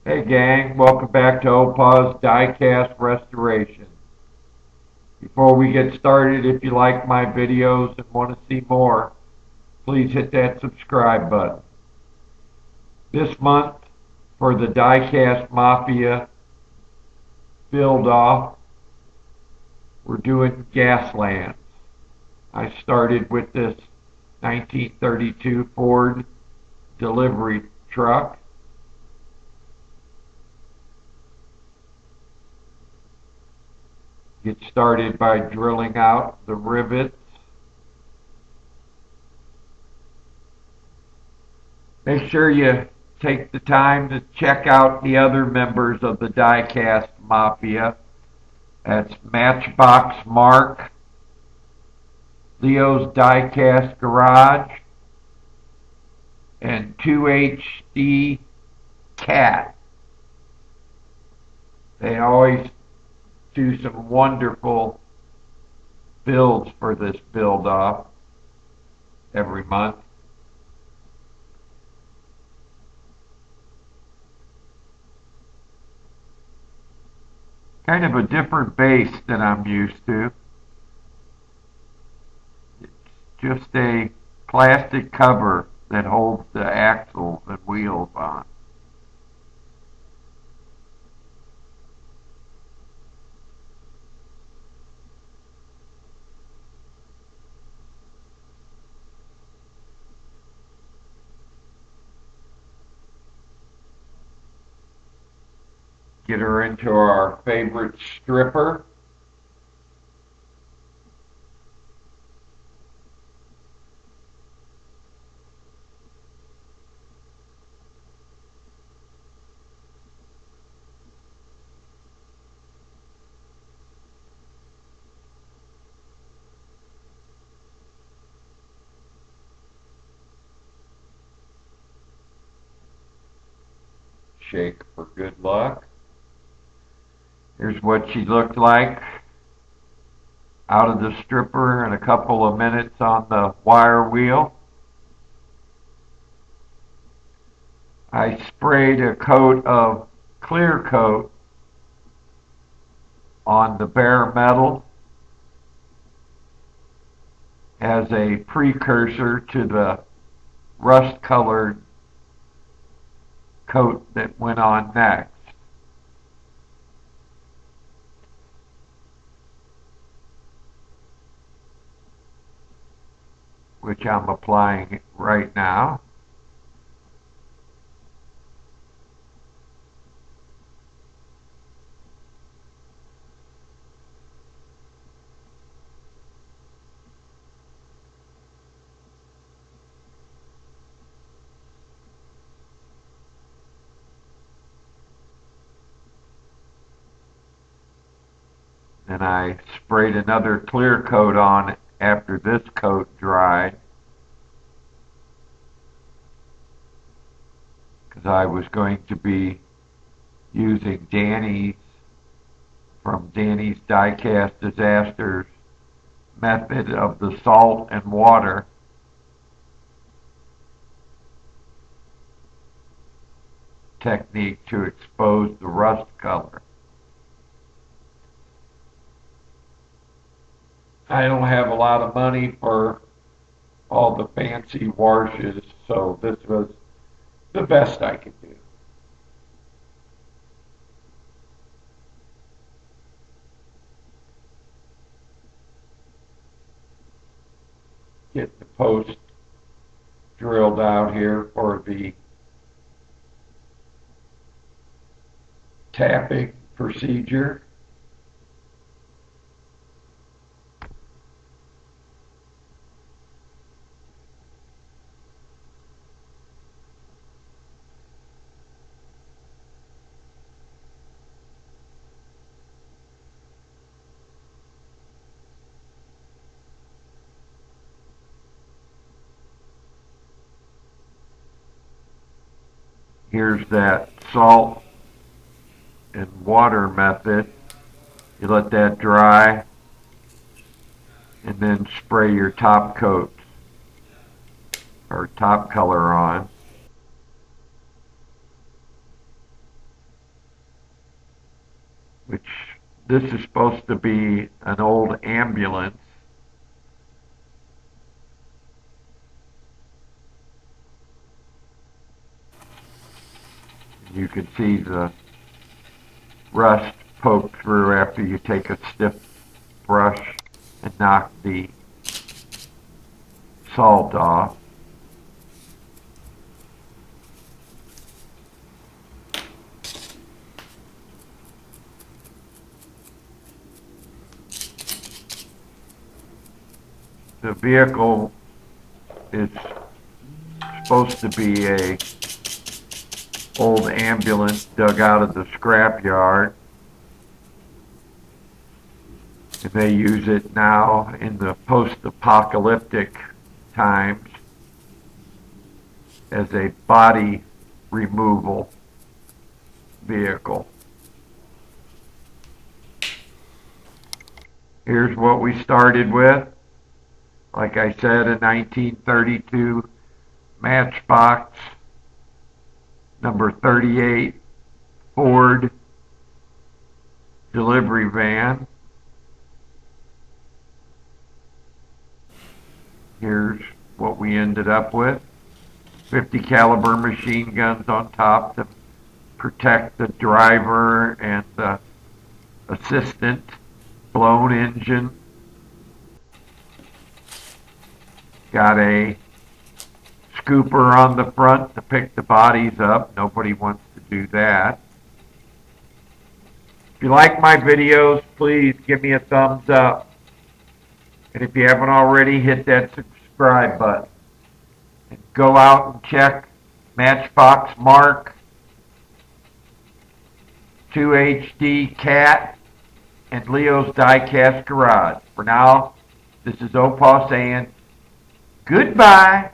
Hey gang, welcome back to OPA'S Diecast Restoration. Before we get started, if you like my videos and want to see more, please hit that subscribe button. This month, for the Diecast Mafia build-off, we're doing Gaslands. I started with this 1932 Ford delivery truck. Get started by drilling out the rivets. Make sure you take the time to check out the other members of the Diecast Mafia. That's Matchbox Mark, Leo's Diecast Garage, and 2HD Cat. They always do some wonderful builds for this build-off every month. Kind of a different base than I'm used to. It's just a plastic cover that holds the axles and wheels on. Get her into our favorite stripper. Shake for good luck. Here's what she looked like out of the stripper in a couple of minutes on the wire wheel. I sprayed a coat of clear coat on the bare metal as a precursor to the rust colored coat that went on next. Which I'm applying right now. And I sprayed another clear coat on after this coat dried, because I was going to be using Danny's from Danny's Diecast Disasters method of the salt and water technique to expose the rust color. I don't have a lot of money for all the fancy washes, so this was the best I could do. Get the post drilled out here for the tapping procedure. Here's that salt and water method. You let that dry and then spray your top coat or top color on. which this is supposed to be an old ambulance. You can see the rust poke through after you take a stiff brush and knock the salt off. The vehicle is supposed to be a old ambulance dug out of the scrapyard, and they use it now in the post-apocalyptic times as a body removal vehicle. Here's what we started with. Like I said, a 1932 Matchbox number 38 Ford delivery van. Here's what we ended up with. 50 caliber machine guns on top to protect the driver and the assistant. Blown engine. Got a scooper on the front to pick the bodies up. Nobody wants to do that. If you like my videos, please give me a thumbs up. And if you haven't already, hit that subscribe button. And go out and check Matchbox Mark, 2HD Cat, and Leo's Diecast Garage. For now, this is OPA saying goodbye.